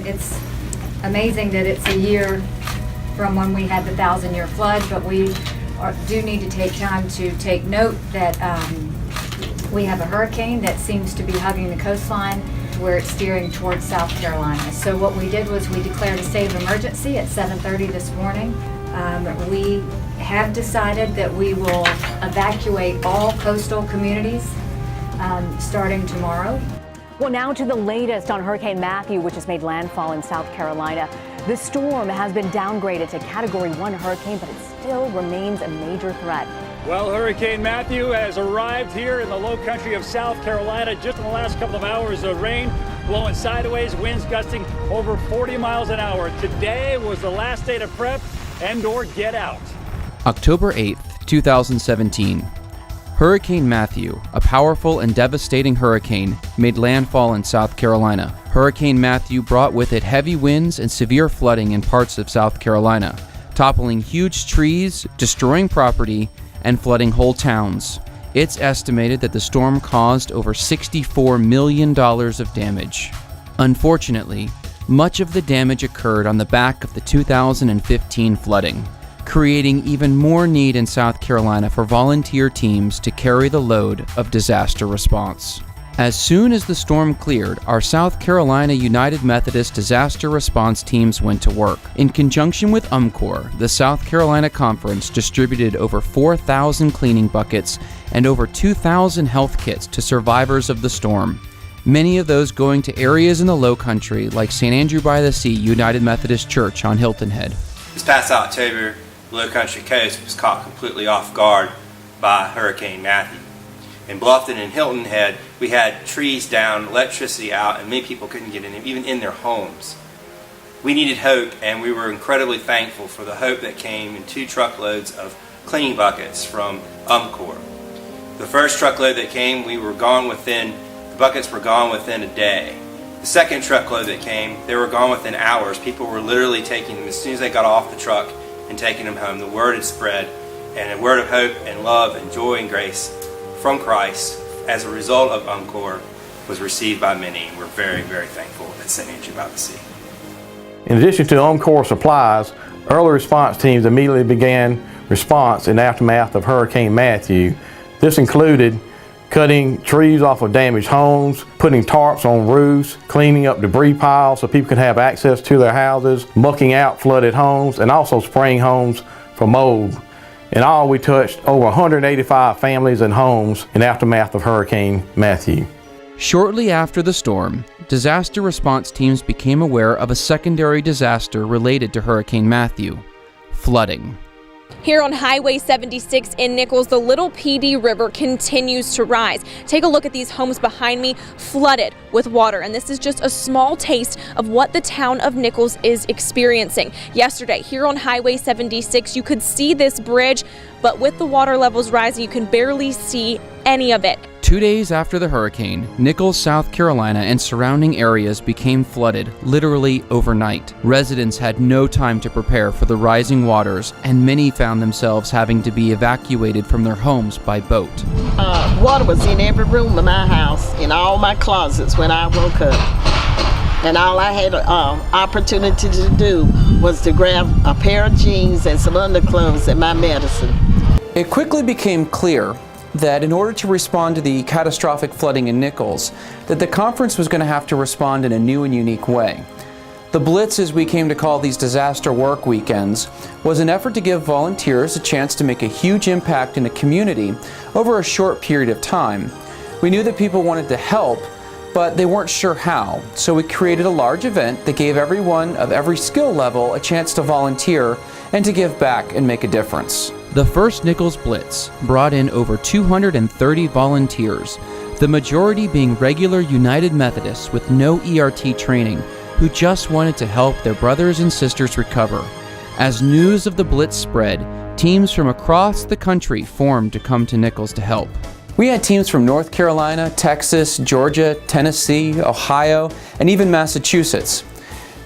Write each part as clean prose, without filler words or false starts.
It's amazing that it's a year from when we had the 1,000-year flood, but we do need to take time to take note that we have a hurricane that seems to be hugging the coastline where it's steering towards South Carolina. So what we did was we declared a state of emergency at 7:30 this morning. We have decided that we will evacuate all coastal communities starting tomorrow. Well, now to the latest on Hurricane Matthew, which has made landfall in South Carolina. The storm has been downgraded to Category 1 hurricane, but it still remains a major threat. Well, Hurricane Matthew has arrived here in the low country of South Carolina just in the last couple of hours of rain, blowing sideways, winds gusting over 40 miles an hour. Today was the last day to prep and/or get out. October 8th, 2017. Hurricane Matthew, a powerful and devastating hurricane, made landfall in South Carolina. Hurricane Matthew brought with it heavy winds and severe flooding in parts of South Carolina, toppling huge trees, destroying property, and flooding whole towns. It's estimated that the storm caused over $64 million of damage. Unfortunately, much of the damage occurred on the back of the 2015 flooding, creating even more need in South Carolina for volunteer teams to carry the load of disaster response. As soon as the storm cleared, our South Carolina United Methodist disaster response teams went to work. In conjunction with UMCOR, the South Carolina Conference distributed over 4,000 cleaning buckets and over 2,000 health kits to survivors of the storm, many of those going to areas in the Low Country like St. Andrew by the Sea United Methodist Church on Hilton Head. This past October, the Low Country coast was caught completely off guard by Hurricane Matthew. In Bluffton and Hilton Head, we had trees down, electricity out, and many people couldn't get in, even in their homes. We needed hope, and we were incredibly thankful for the hope that came in 2 truckloads of cleaning buckets from UMCOR. The first truckload that came, the buckets were gone within a day. The second truckload that came, they were gone within hours. People were literally taking them as soon as they got off the truck and taking them home. The word had spread, and a word of hope and love and joy and grace from Christ as a result of UMCOR was received by many. We're very, very thankful at St. Andrew by the Sea. In addition to UMCOR supplies, early response teams immediately began response in the aftermath of Hurricane Matthew. This included cutting trees off of damaged homes, putting tarps on roofs, cleaning up debris piles so people could have access to their houses, mucking out flooded homes, and also spraying homes for mold. In all, we touched over 185 families and homes in the aftermath of Hurricane Matthew. Shortly after the storm, disaster response teams became aware of a secondary disaster related to Hurricane Matthew: flooding. Here on Highway 76 in Nichols, the Little PD River continues to rise. Take a look at these homes behind me, flooded with water. And this is just a small taste of what the town of Nichols is experiencing. Yesterday, here on Highway 76, you could see this bridge, but with the water levels rising, you can barely see any of it. 2 days after the hurricane, Nichols, South Carolina and surrounding areas became flooded literally overnight. Residents had no time to prepare for the rising waters, and many found themselves having to be evacuated from their homes by boat. Water was in every room of my house, in all my closets when I woke up. And all I had opportunity to do was to grab a pair of jeans and some underclothes and my medicine. It quickly became clear that in order to respond to the catastrophic flooding in Nichols, that the conference was going to have to respond in a new and unique way. The Blitz, as we came to call these disaster work weekends, was an effort to give volunteers a chance to make a huge impact in a community over a short period of time. We knew that people wanted to help, but they weren't sure how, so we created a large event that gave everyone of every skill level a chance to volunteer and to give back and make a difference. The first Nichols Blitz brought in over 230 volunteers, the majority being regular United Methodists with no ERT training who just wanted to help their brothers and sisters recover. As news of the Blitz spread, teams from across the country formed to come to Nichols to help. We had teams from North Carolina, Texas, Georgia, Tennessee, Ohio, and even Massachusetts.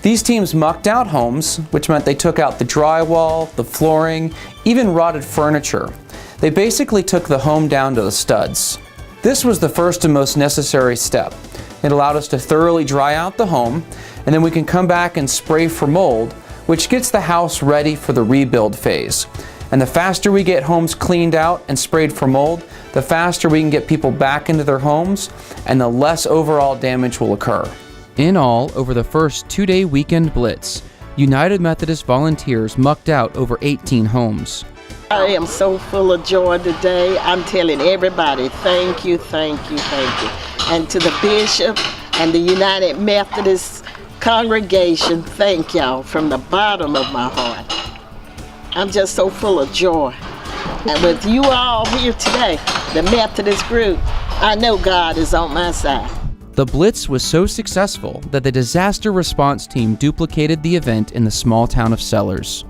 These teams mucked out homes, which meant they took out the drywall, the flooring, even rotted furniture. They basically took the home down to the studs. This was the first and most necessary step. It allowed us to thoroughly dry out the home, and then we can come back and spray for mold, which gets the house ready for the rebuild phase. And the faster we get homes cleaned out and sprayed for mold, the faster we can get people back into their homes, and the less overall damage will occur. In all, over the first 2-day weekend blitz, United Methodist volunteers mucked out over 18 homes. I am so full of joy today. I'm telling everybody, thank you, thank you, thank you. And to the bishop and the United Methodist congregation, thank y'all from the bottom of my heart. I'm just so full of joy. And with you all here today, the Methodist group, I know God is on my side. The Blitz was so successful that the disaster response team duplicated the event in the small town of Sellers.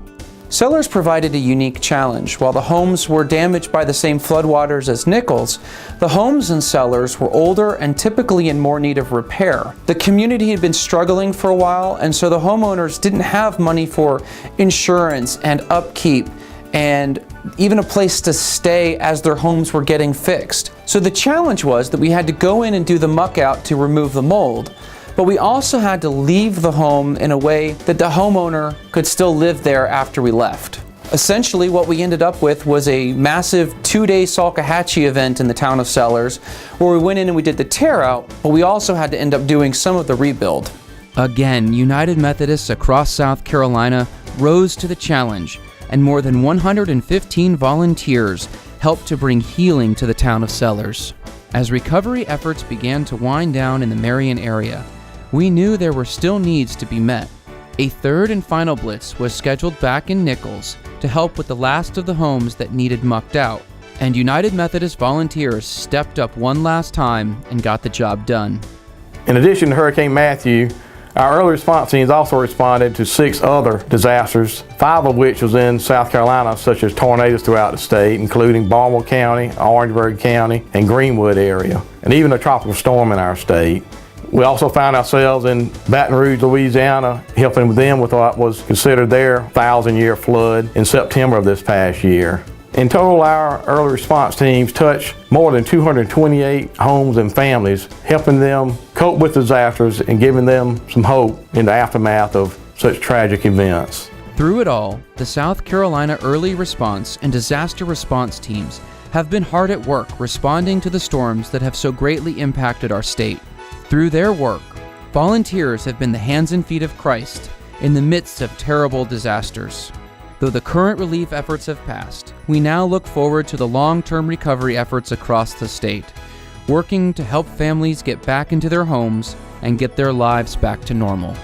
Sellers provided a unique challenge. While the homes were damaged by the same floodwaters as Nichols, the homes in Sellers were older and typically in more need of repair. The community had been struggling for a while, and so the homeowners didn't have money for insurance and upkeep and even a place to stay as their homes were getting fixed. So the challenge was that we had to go in and do the muck out to remove the mold, but we also had to leave the home in a way that the homeowner could still live there after we left. Essentially, what we ended up with was a massive 2-day Salkehatchie event in the town of Sellers, where we went in and we did the tear out, but we also had to end up doing some of the rebuild. Again, United Methodists across South Carolina rose to the challenge, and more than 115 volunteers helped to bring healing to the town of Sellers. As recovery efforts began to wind down in the Marion area, we knew there were still needs to be met. A third and final blitz was scheduled back in Nichols to help with the last of the homes that needed mucked out, and United Methodist volunteers stepped up one last time and got the job done. In addition to Hurricane Matthew, our early response teams also responded to 6 other disasters, 5 of which was in South Carolina, such as tornadoes throughout the state, including Barnwell County, Orangeburg County, and Greenwood area, and even a tropical storm in our state. We also found ourselves in Baton Rouge, Louisiana, helping them with what was considered their 1,000-year flood in September of this past year. In total, our early response teams touched more than 228 homes and families, helping them cope with disasters and giving them some hope in the aftermath of such tragic events. Through it all, the South Carolina early response and disaster response teams have been hard at work responding to the storms that have so greatly impacted our state. Through their work, volunteers have been the hands and feet of Christ in the midst of terrible disasters. Though the current relief efforts have passed, we now look forward to the long-term recovery efforts across the state, working to help families get back into their homes and get their lives back to normal.